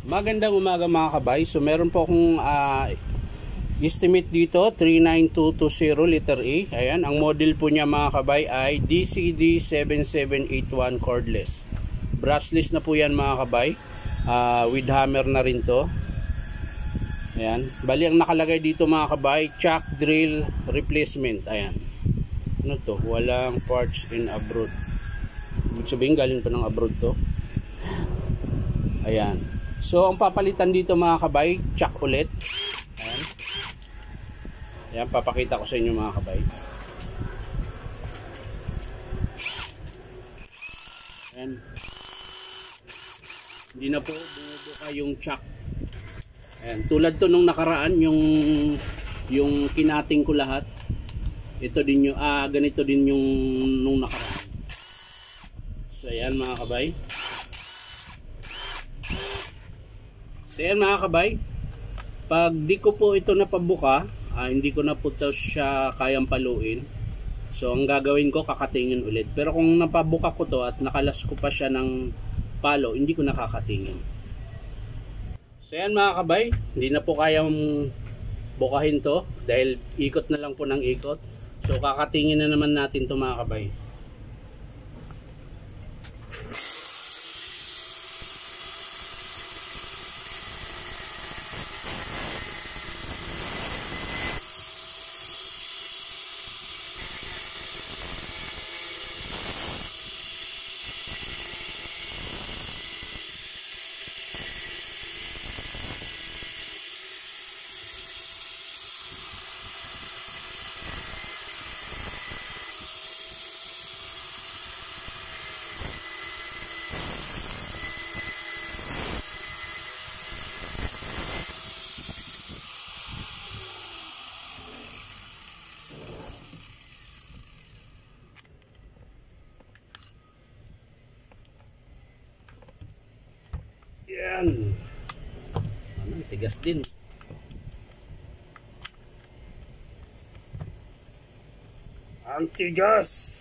Magandang umaga mga kabay. So meron po akong estimate dito 39220 liter A. Ayan, ang model po niya mga kabay ay DCD7781 cordless. Brushless na po yan mga kabay. With hammer na rin to. Ayan, bali ang nakalagay dito mga kabay, chuck drill replacement. Ayan, ano to, walang parts in abroad. Ibig sabihin galing pa ng abroad to. Ayan, so ang papalitan dito mga kabay, chuck ulit. Ayan, ayan, papakita ko sa inyo mga kabay. Ayan, hindi na po bumubuka yung chuck. Ayan, tulad to nung nakaraan, yung kinating ko lahat. Ito din yung ganito din yung nung nakaraan. So ayan mga kabay. So ayan mga kabay, pag di ko po ito napabuka, hindi ko na po siya kayang paluin. So ang gagawin ko, kakatingin ulit. Pero kung napabuka ko to at nakalas ko pa siya ng palo, hindi ko nakakatingin. So ayan mga kabay, hindi na po kayang bukahin to dahil ikot na lang po ng ikot. So kakatingin na naman natin to mga kabay. Yan. Ano, tigas din. Ang tigas.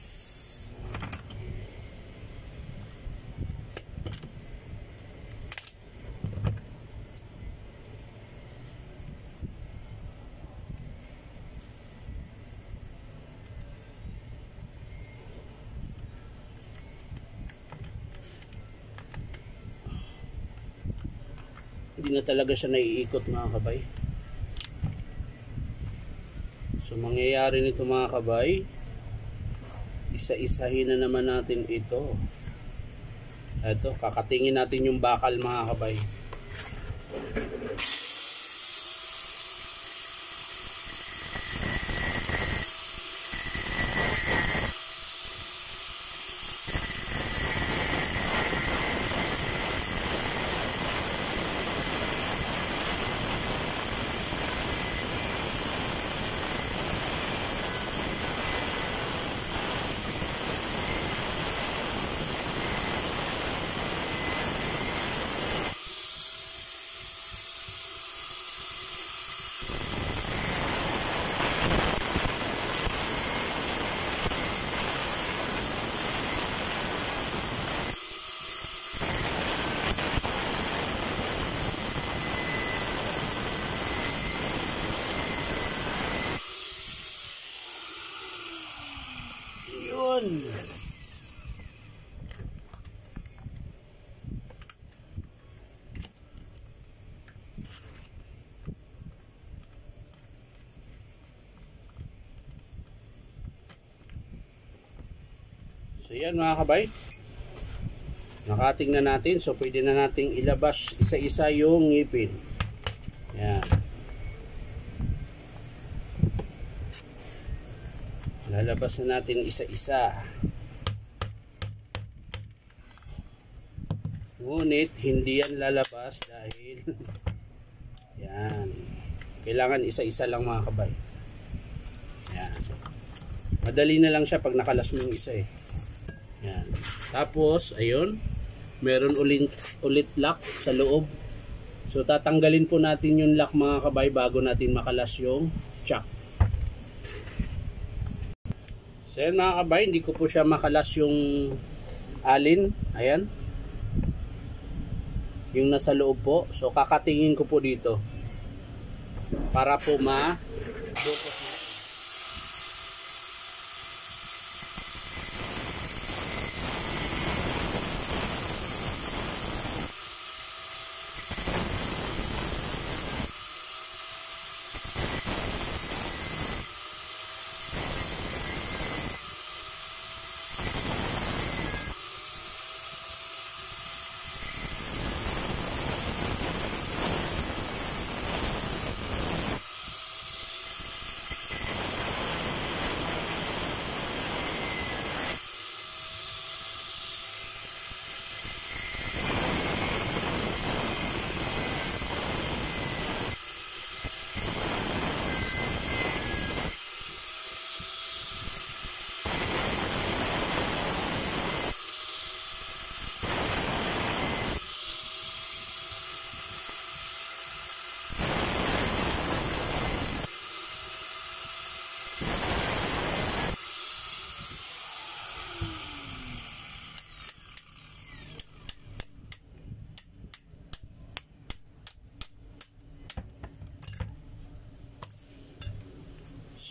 Hindi na talaga siya naiikot mga kabay. So mangyayari nito mga kabay, isa-isahin na naman natin ito. Ito, kakatingin natin yung bakal mga kabay. So yan mga kabay, nakating na natin. So pwede na nating ilabas isa-isa yung ngipin. Yan, lalabas na natin isa-isa. Ngunit hindi yan lalabas dahil yan, kailangan isa-isa lang mga kabay. Yan, madali na lang siya pag nakalas mo yung isa eh. Yan. Tapos ayun, meron ulit lock sa loob. So tatanggalin po natin yung lock mga kabay bago natin makalas yung chuck. So yan mga kabay, hindi ko po siya makalas yung alin. Ayan, yung nasa loob po. So kakatingin ko po dito para po ma-dukot.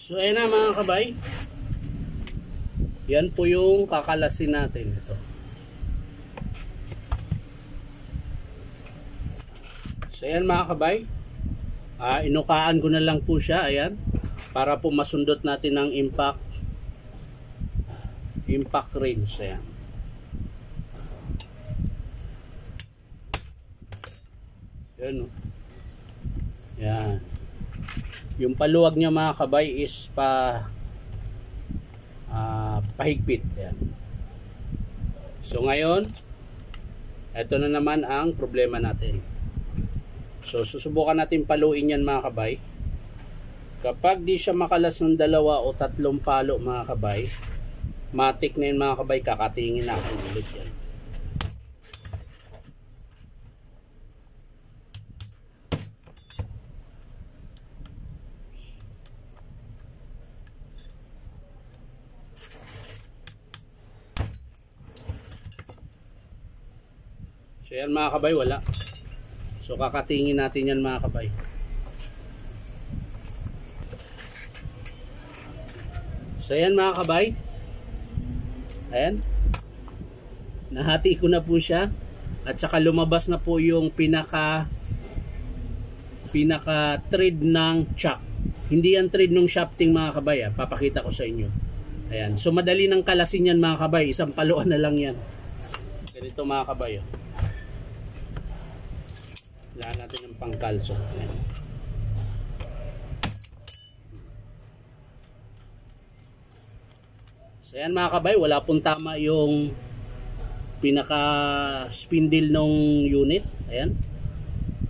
So ayan na mga kabay. Yan po yung kakalasin natin ito. So ayan mga kabay. Inukaan ko na lang po siya. Ayan. Para po masundot natin ang impact range. Ayan. Yan o. Yan. Yung paluwag niya mga kabay is pahigpit. Yan. So ngayon, ito na naman ang problema natin. So susubukan natin paluin yan mga kabay. Kapag di siya makalas ng 2 o 3 palo mga kabay, matik na yun mga kabay, kakatingin natin ulit yan. So yan mga kabay, wala. So kakatingin natin yan mga kabay. So yan mga kabay. Ayan. Nahati ko na po siya. At saka lumabas na po yung pinaka thread ng chuck. Hindi yan thread ng shafting mga kabay. Papakita ko sa inyo. Ayan. So madali ng kalasin yan mga kabay. Isang paluan na lang yan. Ganito mga kabay. Kailangan natin ng pangkalso. Ayan. So ayan mga kabay, wala pong tama yung pinaka spindle ng unit. Ayan.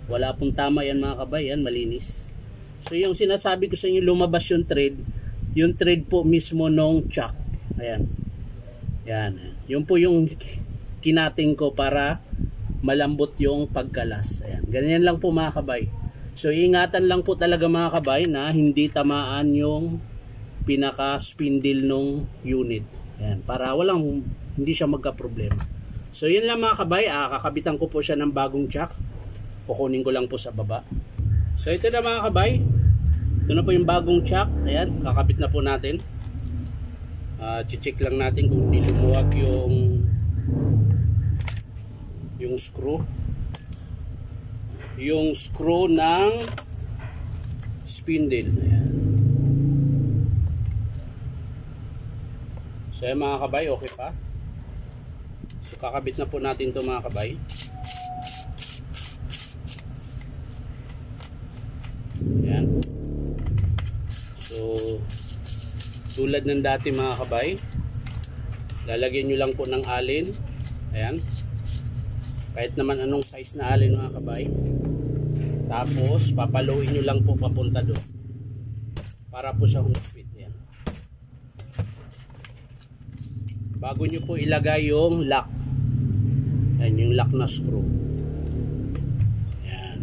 Wala pong tama yan mga kabay. Ayan, malinis. So yung sinasabi ko sa inyo, lumabas yung thread po mismo ng chuck. Ayan. Ayan. Yun po yung kinating ko para malambot yung pagkalas. Ayan. Ganyan lang po mga kabay. So ingatan lang po talaga mga kabay na hindi tamaan yung pinaka spindle nung unit. Ayan. Para hindi siya magka-problema. So yun lang mga kabay. Kakabitan ko po siya ng bagong chuck. Kukunin ko lang po sa baba. So ito na mga kabay. Ito na po yung bagong chuck. Ayan. Kakabit na po natin. Check lang natin kung hindi lumuwag yung screw ng spindle. Ayan. So ayan mga kabay, okay pa. So kakabit na po natin ito mga kabay. Ayan. So tulad ng dati mga kabay, lalagyan nyo lang po ng alin. Ayan. Kahit naman anong size na alin mga kabay. Tapos papaluin nyo lang po papunta doon para po siya humipit. Yan. Bago nyo po ilagay yung lock. Yan yung lock na screw. Yan.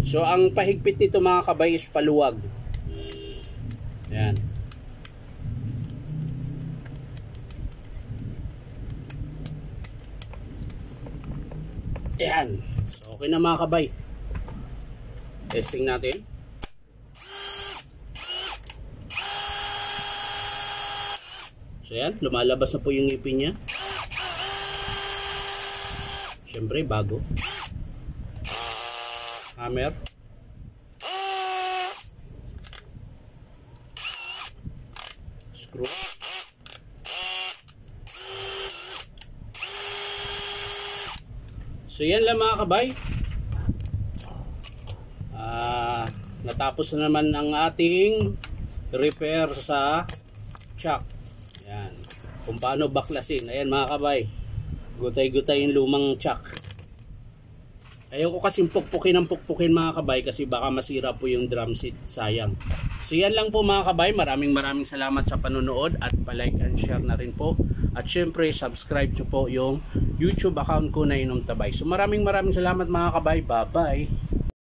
So ang pahigpit nito mga kabay is paluwag. Yan. Yan. So Okay na mga kabay. Testing natin. So yan, lumalabas na po yung ngipin niya. Siyempre, bago. Hammer. Screw. So yan lang mga kabay. Natapos na naman ang ating repair sa chuck. Yan. Kung paano baklasin. Ayan mga kabay. Gutay-gutay yung lumang chuck. Ayoko kasing pukpukin ng pukpukin mga kabay kasi baka masira po yung drum set. Sayang. So yan lang po mga kabay. Maraming salamat sa panonood at palike and share na rin po. At syempre subscribe nyo po yung YouTube account ko na Inom Tabay. So maraming salamat mga kabay. Bye bye.